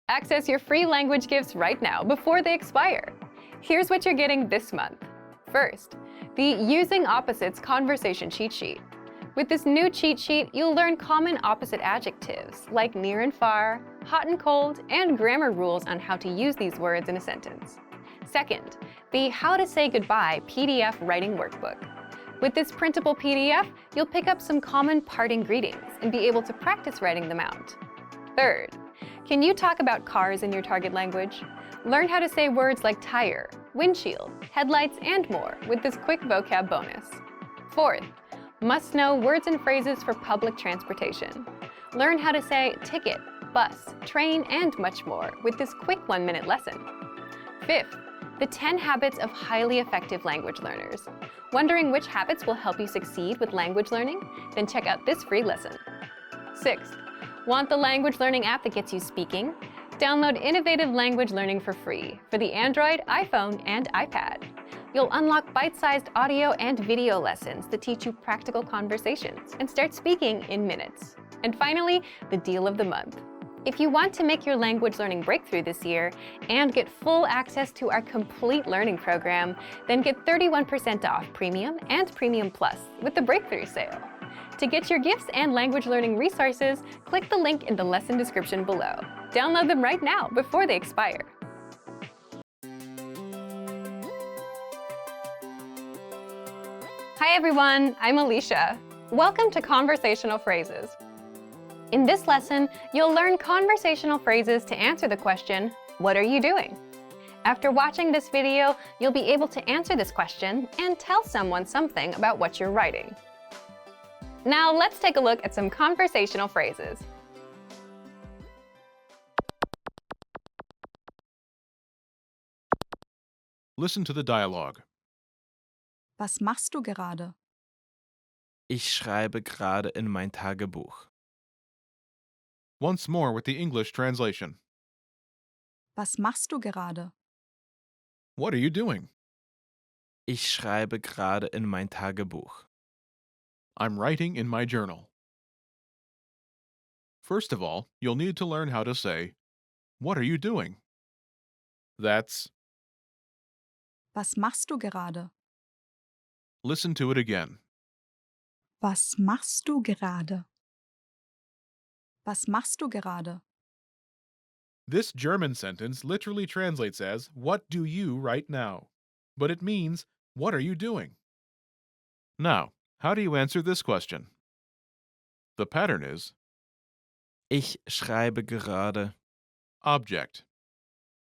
Access your free language gifts right now before they expire. Here's what you're getting this month. First, the Using Opposites Conversation Cheat Sheet. With this new cheat sheet, you'll learn common opposite adjectives like near and far, hot and cold, and grammar rules on how to use these words in a sentence. Second, the How to Say Goodbye PDF Writing Workbook. With this printable PDF, you'll pick up some common parting greetings and be able to practice writing them out. Third, can you talk about cars in your target language? Learn how to say words like tire, windshield, headlights, and more with this quick vocab bonus. Fourth, must know words and phrases for public transportation. Learn how to say ticket, bus, train, and much more with this quick 1-minute lesson. Fifth, the 10 habits of highly effective language learners. Wondering which habits will help you succeed with language learning? Then check out this free lesson. Sixth, want the language learning app that gets you speaking? Download Innovative Language Learning for free for the Android, iPhone, and iPad. You'll unlock bite-sized audio and video lessons that teach you practical conversations and start speaking in minutes. And finally, the deal of the month. If you want to make your language learning breakthrough this year and get full access to our complete learning program, then get 31% off Premium and Premium Plus with the Breakthrough Sale. To get your gifts and language learning resources, click the link in the lesson description below. Download them right now before they expire. Hi everyone, I'm Alicia. Welcome to Conversational Phrases. In this lesson, you'll learn conversational phrases to answer the question, what are you doing? After watching this video, you'll be able to answer this question and tell someone something about what you're writing. Now let's take a look at some conversational phrases. Listen to the dialogue. Was machst du gerade? Ich schreibe gerade in mein Tagebuch. Once more with the English translation. Was machst du gerade? What are you doing? Ich schreibe gerade in mein Tagebuch. I'm writing in my journal. First of all, you'll need to learn how to say, what are you doing? That's, Was machst du gerade? listen to it again. Was machst du gerade? Was machst du gerade? This German sentence literally translates as, what do you right now? But it means, what are you doing? Now, how do you answer this question? The pattern is Ich schreibe gerade. object.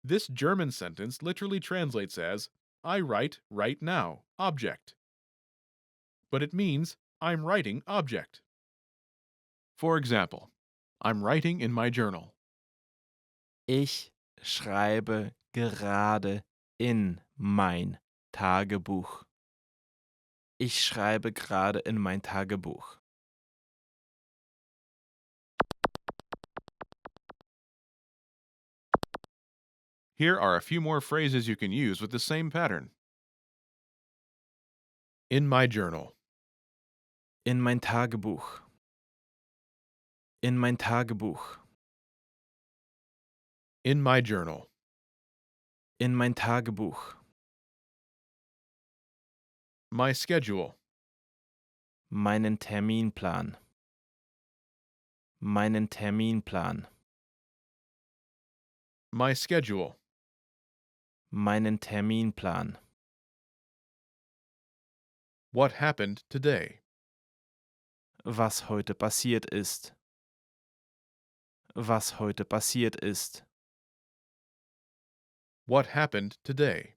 This German sentence literally translates as, I write right now, object. But it means, I'm writing object. For example, I'm writing in my journal. Ich schreibe gerade in mein Tagebuch. Ich schreibe gerade in mein Tagebuch. Here are a few more phrases you can use with the same pattern. In my journal. In mein Tagebuch. In mein Tagebuch. In my journal. In mein Tagebuch. My schedule. Meinen Terminplan. Meinen Terminplan. My schedule. Meinen Terminplan. What happened today? Was heute passiert ist. Was heute passiert ist. What happened today?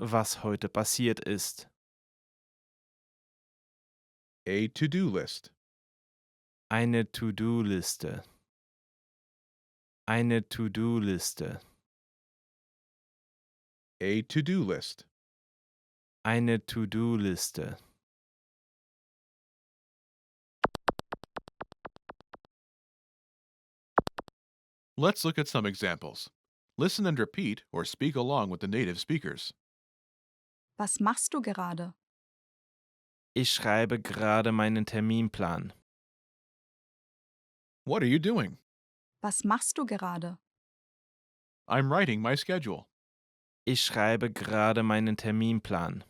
Was heute passiert ist. A to-do list. Eine To-Do-Liste. Eine To-Do-Liste. A to-do list. Eine To-Do-Liste. Let's look at some examples. Listen and repeat or speak along with the native speakers. Was machst du gerade? Ich schreibe gerade meinen Terminplan. What are you doing? Was machst du gerade? I'm writing my schedule. Ich schreibe gerade meinen Terminplan.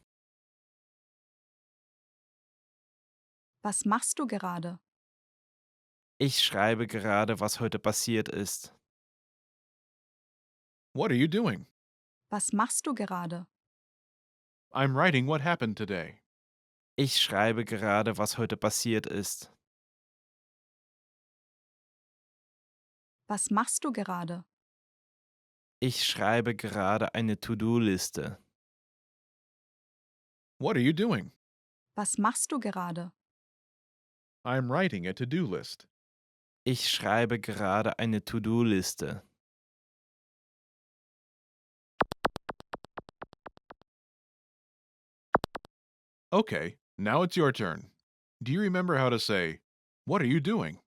Was machst du gerade? Ich schreibe gerade, was heute passiert ist. What are you doing? Was machst du gerade? I'm writing what happened today. Ich schreibe gerade, was heute passiert ist. Was machst du gerade? Ich schreibe gerade eine To-Do-Liste. What are you doing? Was machst du gerade? I'm writing a to-do list. Ich schreibe gerade eine To-Do-Liste. Okay, now it's your turn. Do you remember how to say, what are you doing?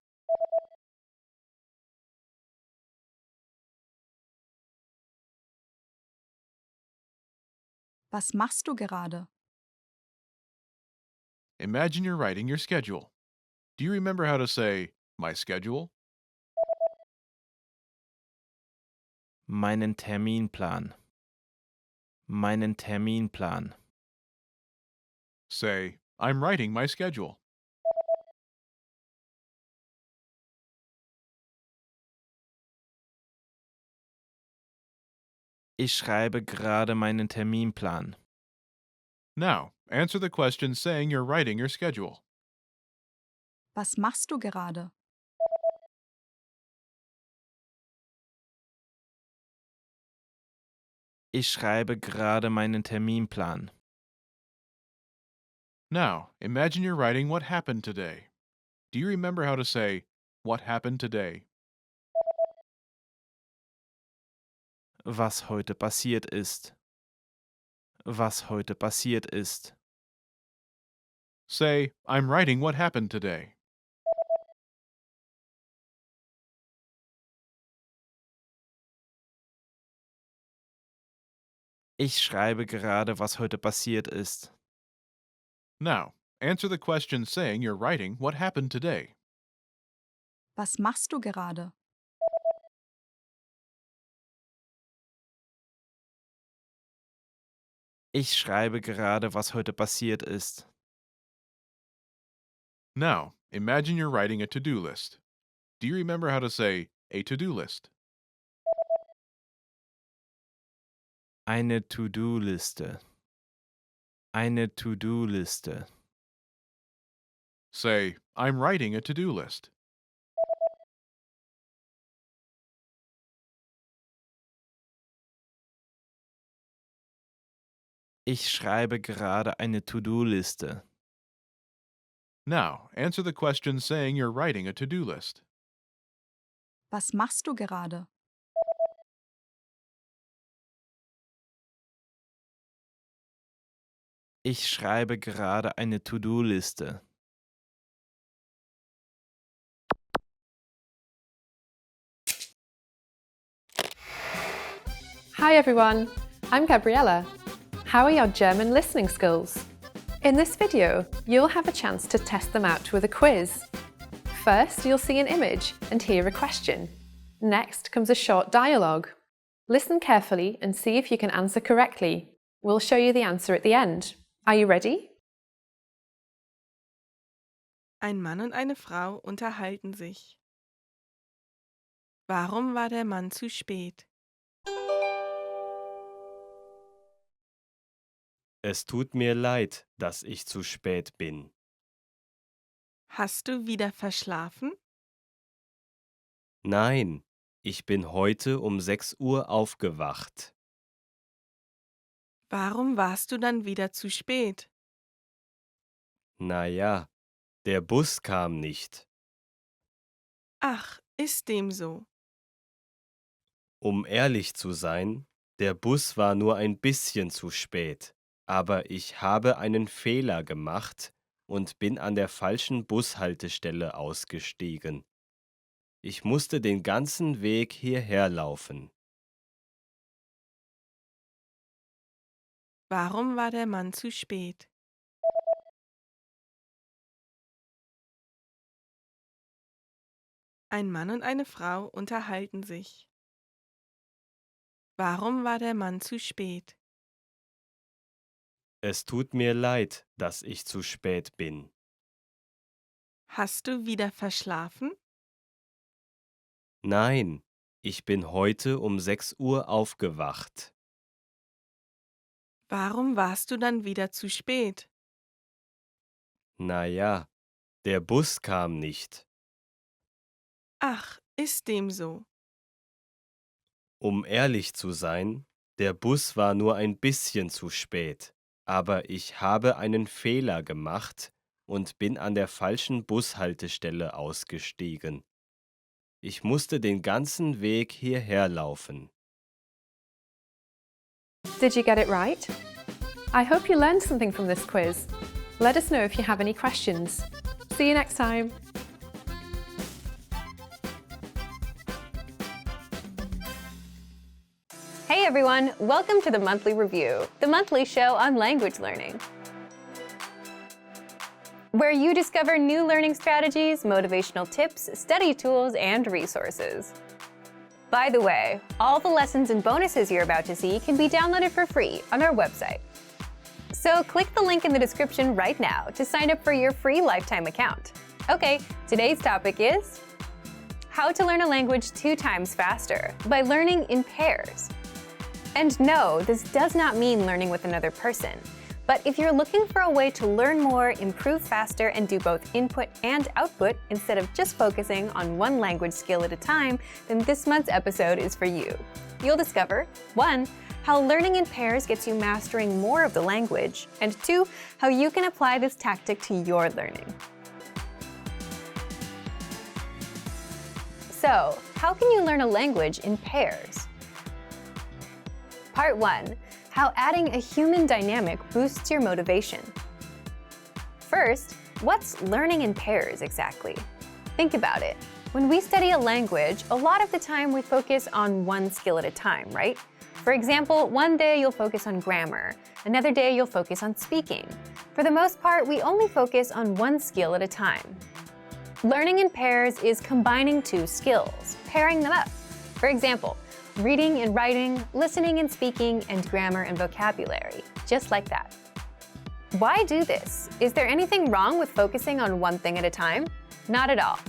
Was machst du gerade? Imagine you're writing your schedule. Do you remember how to say, my schedule? Meinen Terminplan. Meinen Terminplan. Say, I'm writing my schedule. Ich schreibe gerade meinen Terminplan. Now, answer the question saying you're writing your schedule. Was machst du gerade? Ich schreibe gerade meinen Terminplan. Now, imagine you're writing what happened today. Do you remember how to say, what happened today? Was heute passiert ist. Was heute passiert ist. Say, I'm writing what happened today. Ich schreibe gerade, was heute passiert ist. Now, answer the question saying you're writing what happened today. Was machst du gerade? Ich schreibe gerade, was heute passiert ist. Now, imagine you're writing a to-do list. Do you remember how to say a to-do list? Eine To-Do-Liste. Eine To-Do-Liste. Say, I'm writing a to-do list. Ich schreibe gerade eine To-Do-Liste. Now, answer the question saying you're writing a to-do list. Was machst du gerade? Ich schreibe gerade eine To-Do-Liste. Hi everyone, I'm Gabriella. How are your German listening skills? In this video, you'll have a chance to test them out with a quiz. First, you'll see an image and hear a question. Next comes a short dialogue. Listen carefully and see if you can answer correctly. We'll show you the answer at the end. Are you ready? Ein Mann und eine Frau unterhalten sich. Warum war der Mann zu spät? Es tut mir leid, dass ich zu spät bin. Hast du wieder verschlafen? Nein, ich bin heute um 6 Uhr aufgewacht. Warum warst du dann wieder zu spät? Na ja, der Bus kam nicht. Ach, ist dem so. Um ehrlich zu sein, der Bus war nur ein bisschen zu spät, aber ich habe einen Fehler gemacht und bin an der falschen Bushaltestelle ausgestiegen. Ich musste den ganzen Weg hierher laufen. Warum war der Mann zu spät? Ein Mann und eine Frau unterhalten sich. Warum war der Mann zu spät? Es tut mir leid, dass ich zu spät bin. Hast du wieder verschlafen? Nein, ich bin heute um 6 Uhr aufgewacht. Warum warst du dann wieder zu spät? Na ja, der Bus kam nicht. Ach, ist dem so. Um ehrlich zu sein, der Bus war nur ein bisschen zu spät, aber ich habe einen Fehler gemacht und bin an der falschen Bushaltestelle ausgestiegen. Ich musste den ganzen Weg hierher laufen. Did you get it right? I hope you learned something from this quiz. Let us know if you have any questions. See you next time. Hey everyone, welcome to the Monthly Review, the monthly show on language learning, where you discover new learning strategies, motivational tips, study tools, and resources. By the way, all the lessons and bonuses you're about to see can be downloaded for free on our website. So click the link in the description right now to sign up for your free lifetime account. Okay, today's topic is how to learn a language 2 times faster by learning in pairs. And no, this does not mean learning with another person. But if you're looking for a way to learn more, improve faster, and do both input and output instead of just focusing on one language skill at a time, then this month's episode is for you. You'll discover 1. How learning in pairs gets you mastering more of the language, and 2. How you can apply this tactic to your learning. So, how can you learn a language in pairs? Part 1. How adding a human dynamic boosts your motivation. First, what's learning in pairs exactly? Think about it. When we study a language, a lot of the time we focus on one skill at a time, right? For example, one day you'll focus on grammar, another day you'll focus on speaking. For the most part, we only focus on one skill at a time. Learning in pairs is combining 2 skills, pairing them up. For example, reading and writing, listening and speaking, and grammar and vocabulary, just like that. Why do this? Is there anything wrong with focusing on one thing at a time? Not at all.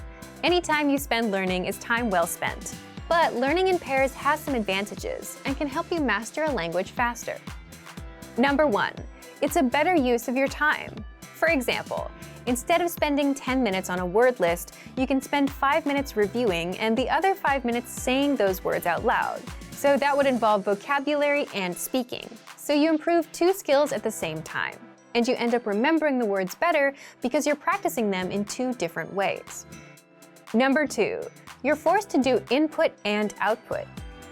Any time you spend learning is time well spent. But learning in pairs has some advantages and can help you master a language faster. Number 1, it's a better use of your time. For example, instead of spending 10 minutes on a word list, you can spend 5 minutes reviewing and the other 5 minutes saying those words out loud. So that would involve vocabulary and speaking. So you improve 2 skills at the same time. And you end up remembering the words better because you're practicing them in 2 different ways. Number 2, you're forced to do input and output.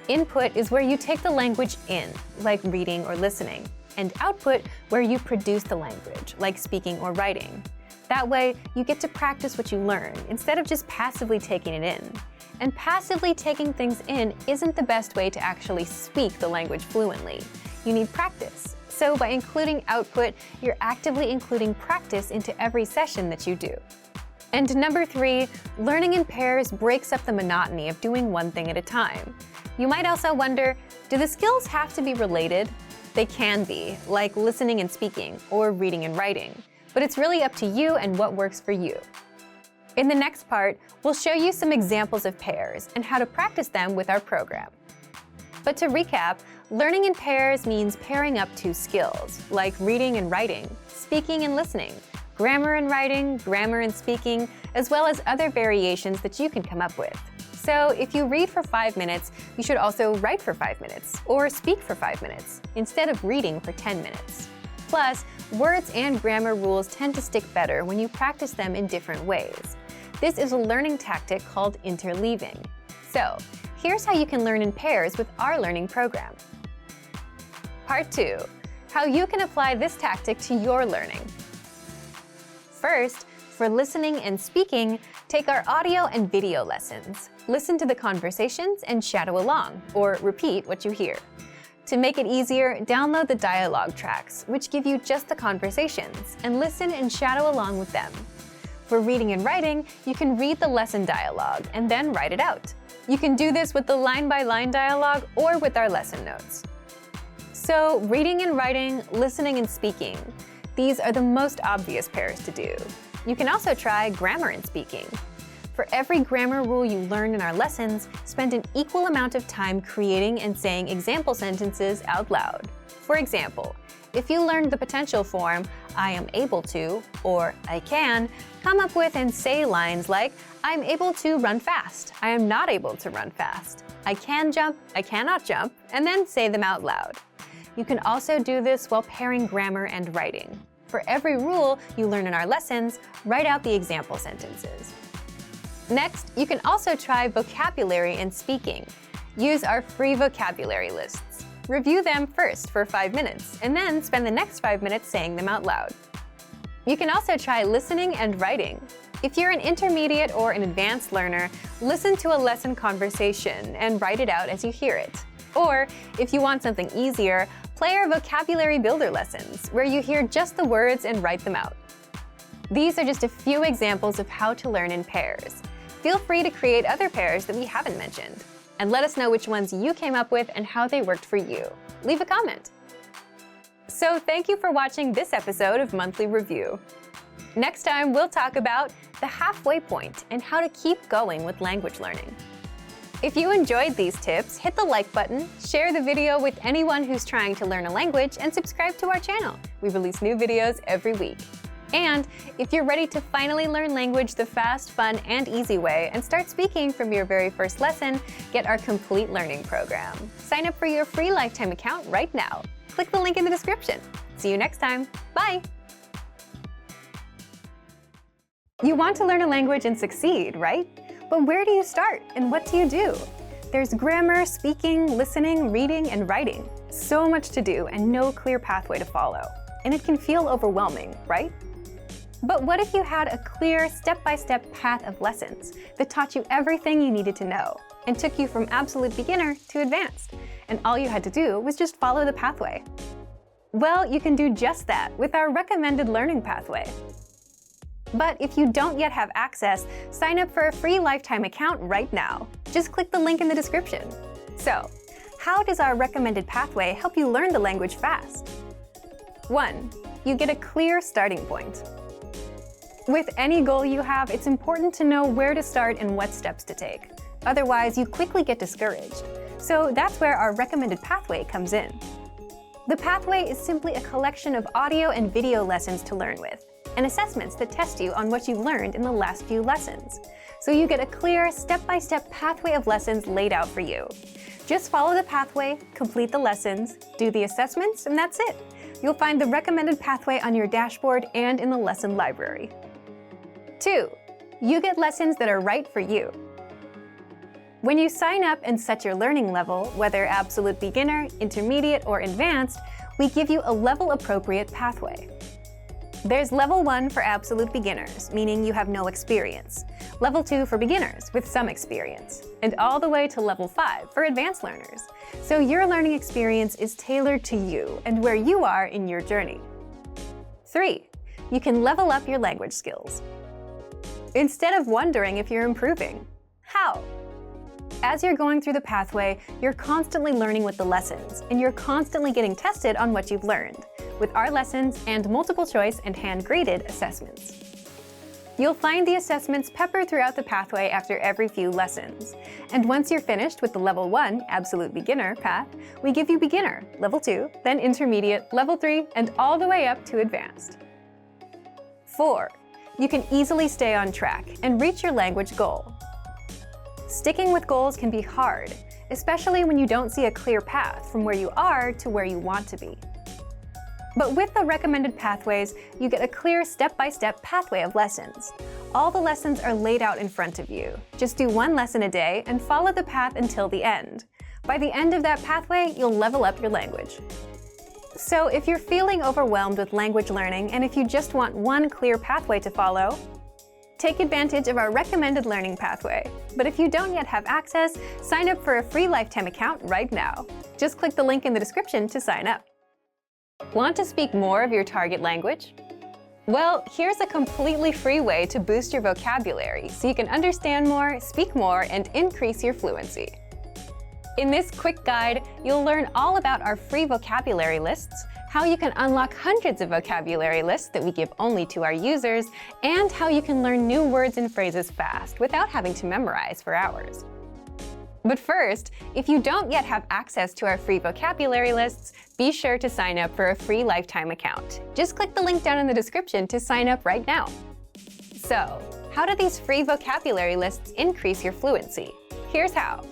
Input is where you take the language in, like reading or listening, and output where you produce the language, like speaking or writing. That way, you get to practice what you learn instead of just passively taking it in. And passively taking things in isn't the best way to actually speak the language fluently. You need practice. So by including output, you're actively including practice into every session that you do. And number 3, learning in pairs breaks up the monotony of doing one thing at a time. You might also wonder, do the skills have to be related? They can be, like listening and speaking, or reading and writing. But it's really up to you and what works for you. In the next part, we'll show you some examples of pairs and how to practice them with our program. But to recap, learning in pairs means pairing up 2 skills, like reading and writing, speaking and listening, grammar and writing, grammar and speaking, as well as other variations that you can come up with. So if you read for 5 minutes, you should also write for 5 minutes, or speak for 5 minutes, instead of reading for 10 minutes. Plus, words and grammar rules tend to stick better when you practice them in different ways. This is a learning tactic called interleaving. So, here's how you can learn in pairs with our learning program. Part 2, how you can apply this tactic to your learning. First, for listening and speaking, take our audio and video lessons. Listen to the conversations and shadow along, or repeat what you hear. To make it easier, download the dialogue tracks, which give you just the conversations, and listen and shadow along with them. For reading and writing, you can read the lesson dialogue and then write it out. You can do this with the line-by-line dialogue or with our lesson notes. So, reading and writing, listening and speaking. These are the most obvious pairs to do. You can also try grammar and speaking. For every grammar rule you learn in our lessons, spend an equal amount of time creating and saying example sentences out loud. For example, if you learned the potential form, I am able to, or I can, come up with and say lines like, I'm able to run fast, I am not able to run fast, I can jump, I cannot jump, and then say them out loud. You can also do this while pairing grammar and writing. For every rule you learn in our lessons, write out the example sentences. Next, you can also try vocabulary and speaking. Use our free vocabulary lists. Review them first for 5 minutes, and then spend the next 5 minutes saying them out loud. You can also try listening and writing. If you're an intermediate or an advanced learner, listen to a lesson conversation and write it out as you hear it. Or, if you want something easier, play our vocabulary builder lessons, where you hear just the words and write them out. These are just a few examples of how to learn in pairs. Feel free to create other pairs that we haven't mentioned. And let us know which ones you came up with and how they worked for you. Leave a comment. So thank you for watching this episode of Monthly Review. Next time, we'll talk about the halfway point and how to keep going with language learning. If you enjoyed these tips, hit the like button, share the video with anyone who's trying to learn a language, and subscribe to our channel. We release new videos every week. And if you're ready to finally learn language the fast, fun, and easy way and start speaking from your very first lesson, get our complete learning program. Sign up for your free lifetime account right now. Click the link in the description. See you next time. Bye! You want to learn a language and succeed, right? But where do you start and what do you do? There's grammar, speaking, listening, reading, and writing. So much to do and no clear pathway to follow. And it can feel overwhelming, right? But what if you had a clear, step-by-step path of lessons that taught you everything you needed to know and took you from absolute beginner to advanced, and all you had to do was just follow the pathway? Well, you can do just that with our recommended learning pathway. But if you don't yet have access, sign up for a free lifetime account right now. Just click the link in the description. So, how does our recommended pathway help you learn the language fast? 1. You get a clear starting point. With any goal you have, it's important to know where to start and what steps to take. Otherwise, you quickly get discouraged. So that's where our recommended pathway comes in. The pathway is simply a collection of audio and video lessons to learn with, and assessments that test you on what you've learned in the last few lessons. So you get a clear, step-by-step pathway of lessons laid out for you. Just follow the pathway, complete the lessons, do the assessments, and that's it. You'll find the recommended pathway on your dashboard and in the lesson library. 2. You get lessons that are right for you. When you sign up and set your learning level, whether absolute beginner, intermediate, or advanced, we give you a level-appropriate pathway. There's Level 1 for absolute beginners, meaning you have no experience. Level 2 for beginners with some experience. And all the way to Level 5 for advanced learners. So your learning experience is tailored to you and where you are in your journey. 3. You can level up your language skills. Instead of wondering if you're improving. How? As you're going through the pathway, you're constantly learning with the lessons, and you're constantly getting tested on what you've learned, with our lessons and multiple choice and hand-graded assessments. You'll find the assessments peppered throughout the pathway after every few lessons. And once you're finished with the Level 1 Absolute Beginner path, we give you Beginner, Level 2, then Intermediate, Level 3, and all the way up to Advanced. 4. You can easily stay on track and reach your language goal. Sticking with goals can be hard, especially when you don't see a clear path from where you are to where you want to be. But with the recommended pathways, you get a clear step-by-step pathway of lessons. All the lessons are laid out in front of you. Just do one lesson a day and follow the path until the end. By the end of that pathway, you'll level up your language. So if you're feeling overwhelmed with language learning and if you just want one clear pathway to follow, take advantage of our recommended learning pathway. But if you don't yet have access, sign up for a free lifetime account right now. Just click the link in the description to sign up. Want to speak more of your target language? Well, here's a completely free way to boost your vocabulary so you can understand more, speak more, and increase your fluency. In this quick guide, you'll learn all about our free vocabulary lists, how you can unlock hundreds of vocabulary lists that we give only to our users, and how you can learn new words and phrases fast without having to memorize for hours. But first, if you don't yet have access to our free vocabulary lists, be sure to sign up for a free lifetime account. Just click the link down in the description to sign up right now. So, how do these free vocabulary lists increase your fluency? Here's how.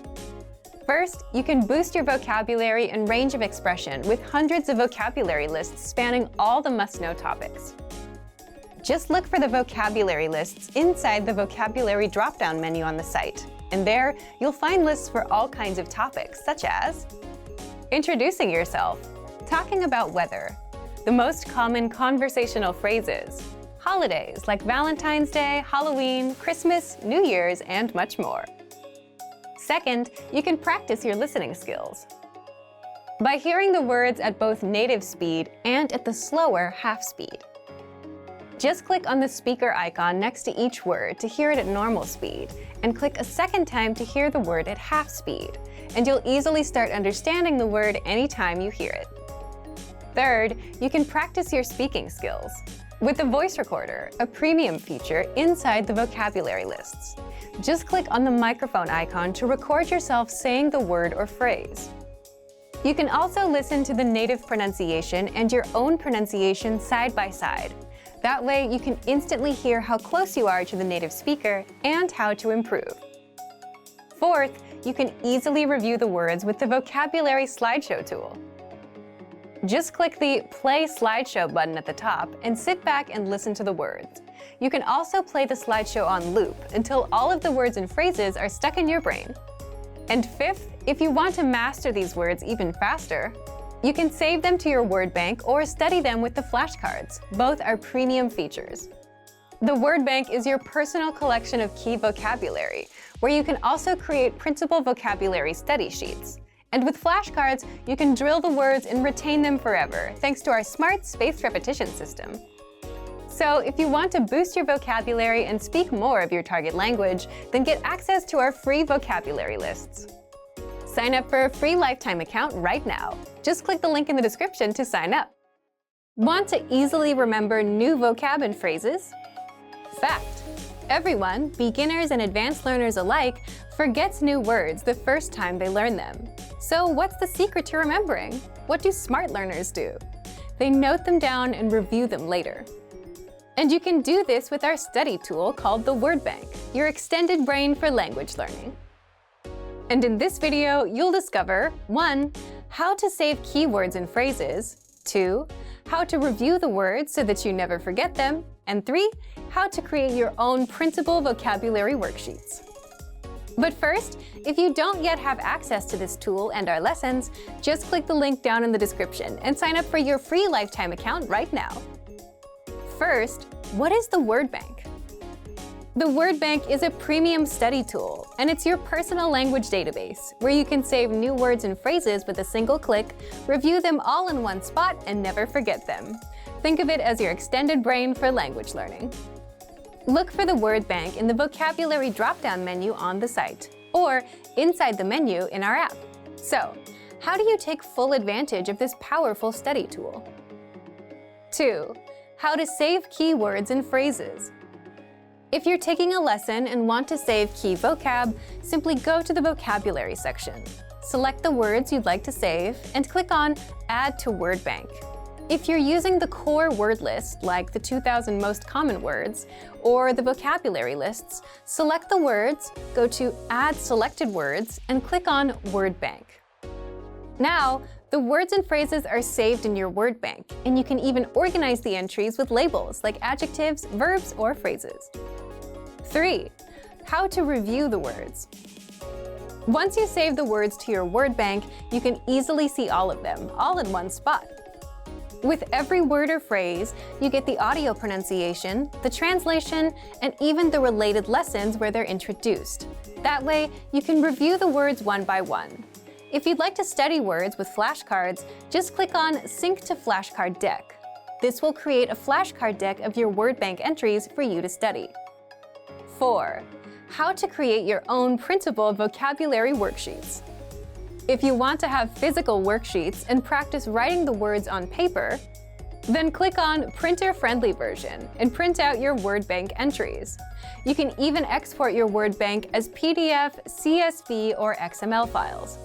First, you can boost your vocabulary and range of expression with hundreds of vocabulary lists spanning all the must-know topics. Just look for the vocabulary lists inside the vocabulary drop-down menu on the site, and there you'll find lists for all kinds of topics, such as introducing yourself, talking about weather, the most common conversational phrases, holidays like Valentine's Day, Halloween, Christmas, New Year's, and much more. Second, you can practice your listening skills. By hearing the words at both native speed and at the slower half speed. Just click on the speaker icon next to each word to hear it at normal speed, and click a second time to hear the word at half speed, and you'll easily start understanding the word anytime you hear it. Third, you can practice your speaking skills with the voice recorder, a premium feature inside the vocabulary lists. Just click on the microphone icon to record yourself saying the word or phrase. You can also listen to the native pronunciation and your own pronunciation side by side. That way, you can instantly hear how close you are to the native speaker and how to improve. Fourth, you can easily review the words with the vocabulary slideshow tool. Just click the Play Slideshow button at the top and sit back and listen to the words. You can also play the slideshow on loop until all of the words and phrases are stuck in your brain. And fifth, if you want to master these words even faster, you can save them to your word bank or study them with the flashcards. Both are premium features. The word bank is your personal collection of key vocabulary, where you can also create printable vocabulary study sheets. And with flashcards, you can drill the words and retain them forever, thanks to our smart spaced repetition system. So if you want to boost your vocabulary and speak more of your target language, then get access to our free vocabulary lists. Sign up for a free lifetime account right now. Just click the link in the description to sign up. Want to easily remember new vocab and phrases? Fact: everyone, beginners and advanced learners alike, forgets new words the first time they learn them. So what's the secret to remembering? What do smart learners do? They note them down and review them later. And you can do this with our study tool called the Word Bank, your extended brain for language learning. And in this video, you'll discover 1. How to save keywords and phrases, 2. How to review the words so that you never forget them, and 3. How to create your own printable vocabulary worksheets. But first, if you don't yet have access to this tool and our lessons, just click the link down in the description and sign up for your free lifetime account right now. First, what is the Word Bank? The Word Bank is a premium study tool, and it's your personal language database, where you can save new words and phrases with a single click, review them all in one spot, and never forget them. Think of it as your extended brain for language learning. Look for the Word Bank in the vocabulary drop-down menu on the site, or inside the menu in our app. So, how do you take full advantage of this powerful study tool? 2. How to save keywords and phrases. If you're taking a lesson and want to save key vocab, simply go to the vocabulary section. Select the words you'd like to save and click on Add to Word Bank. If you're using the core word list, like the 2,000 most common words, or the vocabulary lists, select the words, go to Add Selected Words, and click on Word Bank. Now, the words and phrases are saved in your word bank, and you can even organize the entries with labels like adjectives, verbs, or phrases. 3. How to review the words. Once you save the words to your word bank, you can easily see all of them, all in one spot. With every word or phrase, you get the audio pronunciation, the translation, and even the related lessons where they're introduced. That way, you can review the words one by one. If you'd like to study words with flashcards, just click on Sync to Flashcard Deck. This will create a flashcard deck of your word bank entries for you to study. 4. How to create your own printable vocabulary worksheets. If you want to have physical worksheets and practice writing the words on paper, then click on Printer-Friendly version and print out your word bank entries. You can even export your word bank as PDF, CSV, or XML files.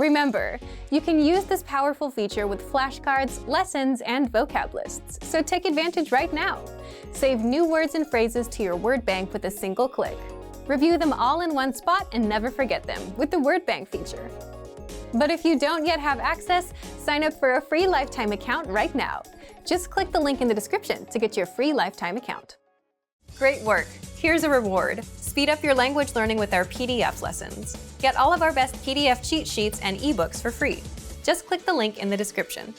Remember, you can use this powerful feature with flashcards, lessons, and vocab lists, so take advantage right now. Save new words and phrases to your word bank with a single click. Review them all in one spot and never forget them with the word bank feature. But if you don't yet have access, sign up for a free lifetime account right now. Just click the link in the description to get your free lifetime account. Great work! Here's a reward. Speed up your language learning with our PDF lessons. Get all of our best PDF cheat sheets and ebooks for free. Just click the link in the description.